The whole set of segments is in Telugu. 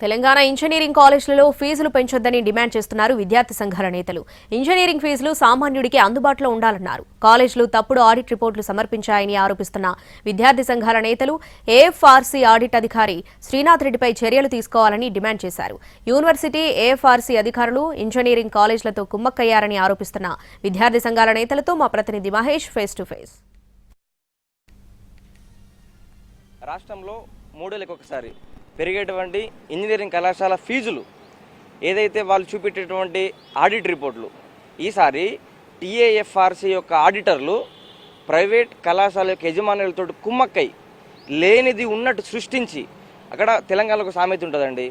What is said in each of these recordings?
తెలంగాణ ఇంజనీరింగ్ కాలేజీలలో ఫీజులు పెంచొద్దని డిమాండ్ చేస్తున్నారు విద్యార్థి సంఘాల నేతలు. ఇంజనీరింగ్ ఫీజులు సామాన్యుడికి అందుబాటులో ఉండాలన్నారు. కాలేజీలు తప్పుడు ఆడిట్ రిపోర్టులు సమర్పించాయని ఆరోపిస్తున్న విద్యార్థి సంఘాల నేతలు ఏఎఫ్ఆర్సీ ఆడిట్ అధికారి శ్రీనాథ్ రెడ్డిపై చర్యలు తీసుకోవాలని డిమాండ్ చేశారు. యూనివర్సిటీ ఏఎఫ్ఆర్సీ అధికారులు ఇంజనీరింగ్ కాలేజీలతో కుమ్మక్కయ్యారని ఆరోపిస్తున్న విద్యార్థి సంఘాల నేతలతో మా ప్రతినిధి మహేష్ ఫేస్ టు ఫేస్. రాష్ట్రంలో మూడేళ్ళకి ఒకసారి పెరిగేటువంటి ఇంజనీరింగ్ కళాశాల ఫీజులు ఏదైతే వాళ్ళు చూపెట్టేటువంటి ఆడిట్ రిపోర్ట్లు, ఈసారి టీఏఎఫ్ఆర్సీ యొక్క ఆడిటర్లు ప్రైవేట్ కళాశాల యొక్క యజమానులతో కుమ్మక్కై లేనిది ఉన్నట్టు సృష్టించి, అక్కడ తెలంగాణలో ఒక సామెత ఉంటుందండి,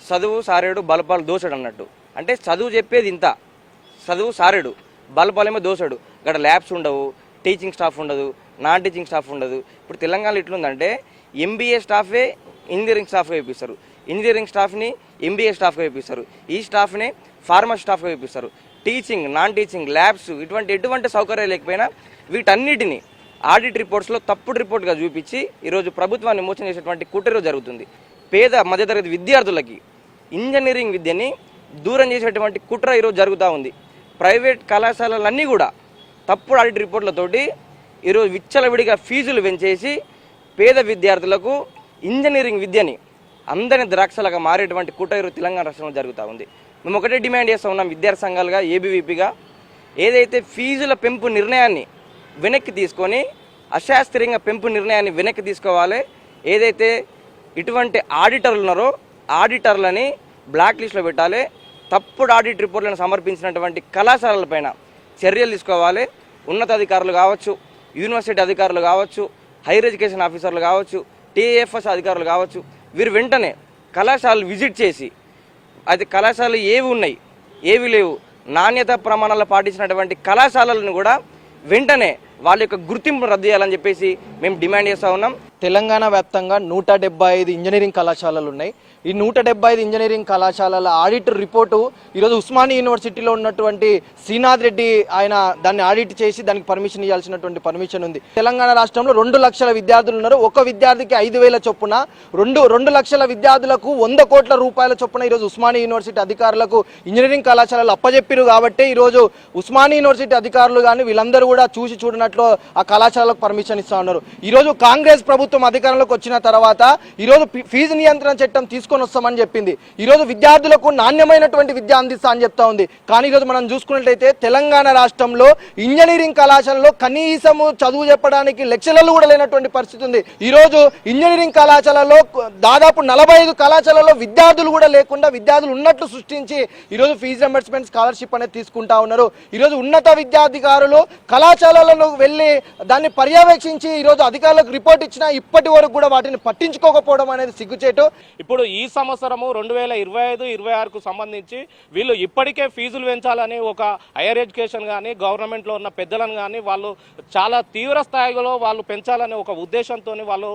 చదువు సారేడు బలపాలు దోసడు అన్నట్టు. అంటే చదువు చెప్పేది ఇంత, చదువు సారేడు బలపాలేమో దోసడు. అక్కడ ల్యాబ్స్ ఉండవు, టీచింగ్ స్టాఫ్ ఉండదు, నాన్ టీచింగ్ స్టాఫ్ ఉండదు. ఇప్పుడు తెలంగాణలో ఎట్లుందంటే ఎంబీఏ స్టాఫే ఇంజనీరింగ్ స్టాఫ్గా వేపిస్తారు, ఇంజనీరింగ్ స్టాఫ్ని ఎంబీఏ స్టాఫ్గా వేపిస్తారు, ఈ స్టాఫ్ని ఫార్మసీ స్టాఫ్గా వేపిస్తారు. టీచింగ్, నాన్ టీచింగ్, ల్యాబ్స్ ఎటువంటి సౌకర్యాలు లేకపోయినా వీటన్నిటిని ఆడిట్ రిపోర్ట్స్లో తప్పుడు రిపోర్ట్గా చూపించి ఈరోజు ప్రభుత్వాన్ని మోసం చేసేటువంటి కుట్ర జరుగుతుంది. పేద మధ్యతరగతి విద్యార్థులకి ఇంజనీరింగ్ విద్యని దూరం చేసేటువంటి కుట్ర ఈరోజు జరుగుతూ ఉంది. ప్రైవేట్ కళాశాలలన్నీ కూడా తప్పుడు ఆడిట్ రిపోర్ట్లతోటి ఈరోజు విచ్చలవిడిగా ఫీజులు పెంచేసి పేద విద్యార్థులకు ఇంజనీరింగ్ విద్యని అందరి ద్రాక్షలుగా మారేటువంటి కుట్ర తెలంగాణ రాష్ట్రంలో జరుగుతూ ఉంది. మేము ఒకటే డిమాండ్ చేస్తూ ఉన్నాం విద్యార్థి సంఘాలుగా, ఏబీవీపీగా, ఏదైతే ఫీజుల పెంపు నిర్ణయాన్ని వెనక్కి తీసుకొని అశాస్త్రీయంగా పెంపు నిర్ణయాన్ని వెనక్కి తీసుకోవాలి. ఏదైతే ఇటువంటి ఆడిటర్లు ఉన్నారో ఆడిటర్లని బ్లాక్ లిస్ట్లో పెట్టాలి. తప్పుడు ఆడిట్ రిపోర్ట్లను సమర్పించినటువంటి కళాశాలలపైన చర్యలు తీసుకోవాలి. ఉన్నతాధికారులు కావచ్చు, యూనివర్సిటీ అధికారులు కావచ్చు, హైయర్ ఎడ్యుకేషన్ ఆఫీసర్లు కావచ్చు, టీఏఎఫ్ఎస్ అధికారులు కావచ్చు, వీరు వెంటనే కళాశాలలు విజిట్ చేసి అది కళాశాలలు ఏవి ఉన్నాయి ఏవి లేవు, నాణ్యత ప్రమాణాలు పాటించినటువంటి కళాశాలలను కూడా వెంటనే వాళ్ళ యొక్క గుర్తింపు రద్దు చేయాలని చెప్పేసి మేము డిమాండ్ చేస్తూ ఉన్నాం. తెలంగాణ వ్యాప్తంగా 175 ఇంజనీరింగ్ కళాశాలలు ఉన్నాయి. ఈ 175 ఇంజనీరింగ్ కళాశాలల ఆడిట్ రిపోర్టు ఈరోజు ఉస్మానియా యూనివర్సిటీలో ఉన్నటువంటి శ్రీనాథ్ రెడ్డి ఆయన దాన్ని ఆడిట్ చేసి దానికి పర్మిషన్ ఇవ్వాల్సినటువంటి పర్మిషన్ ఉంది. తెలంగాణ రాష్ట్రంలో 2 లక్షల విద్యార్థులు ఉన్నారు. ఒక విద్యార్థికి 5,000 చొప్పున 2 లక్షల విద్యార్థులకు 100 కోట్ల రూపాయల చొప్పున ఈరోజు ఉస్మానియా యూనివర్సిటీ అధికారులకు ఇంజనీరింగ్ కళాశాలలు అప్పజెప్పిరు. కాబట్టి ఈరోజు ఉస్మానియా యూనివర్సిటీ అధికారులు కానీ వీళ్ళందరూ కూడా చూసి చూడనట్లు ఆ కళాశాలకు పర్మిషన్ ఇస్తా ఉన్నారు. ఈరోజు కాంగ్రెస్ ప్రభుత్వం అధికారంలోకి వచ్చిన తర్వాత ఈరోజు ఫీజు నియంత్రణ చట్టం తీసుకొని వస్తామని చెప్పింది. ఈరోజు విద్యార్థులకు నాణ్యమైనటువంటి విద్య అందిస్తా అని చెప్తా ఉంది. కానీ ఈరోజు మనం చూసుకున్నట్లయితే తెలంగాణ రాష్ట్రంలో ఇంజనీరింగ్ కళాశాలలో కనీసము చదువు చెప్పడానికి లెక్చరర్లు కూడా లేనటువంటి పరిస్థితి ఉంది. ఈరోజు ఇంజనీరింగ్ కళాశాలలో దాదాపు 45 కళాశాలలో విద్యార్థులు కూడా లేకుండా విద్యార్థులు ఉన్నట్లు సృష్టించి ఈరోజు ఫీజు రింబర్స్మెంట్ స్కాలర్షిప్ అనేది తీసుకుంటా ఉన్నారు. ఈరోజు ఉన్నత విద్యాధికారులు కళాశాలలను వెళ్ళి దాన్ని పర్యవేక్షించి ఈరోజు అధికారులకు రిపోర్ట్ ఇచ్చినా ఇప్పటి వరకు కూడా వాటిని పట్టించుకోకపోవడం అనేది సిగ్గుచేటు. ఇప్పుడు ఈ సంవత్సరము 2025-26కు సంబంధించి వీళ్ళు ఇప్పటికే ఫీజులు పెంచాలని ఒక హైయర్ ఎడ్యుకేషన్ కానీ గవర్నమెంట్లో ఉన్న పెద్దలను కానీ వాళ్ళు చాలా తీవ్ర స్థాయిలో వాళ్ళు పెంచాలనే ఒక ఉద్దేశంతో వాళ్ళు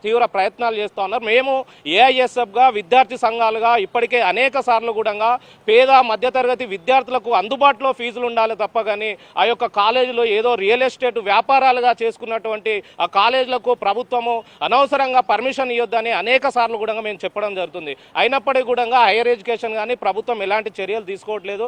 తీవ్ర ప్రయత్నాలు చేస్తూ ఉన్నారు. మేము ఏఐఎస్ఎఫ్గా విద్యార్థి సంఘాలుగా ఇప్పటికే అనేక సార్లు కూడా పేద మధ్యతరగతి విద్యార్థులకు అందుబాటులో ఫీజులు ఉండాలి తప్ప కానీ ఆ యొక్క కాలేజీలో ఏదో రియల్ ఎస్టేట్ వ్యాపారాలుగా చేసుకున్నటువంటి ఆ కాలేజీలకు ప్రభుత్వము అనవసరంగా పర్మిషన్ ఇవ్వద్దని అనేక సార్లు కూడా మేము చెప్పడం జరుగుతుంది. అయినప్పటికీ కూడా హైయర్ ఎడ్యుకేషన్ కానీ ప్రభుత్వం ఎలాంటి చర్యలు తీసుకోవట్లేదు.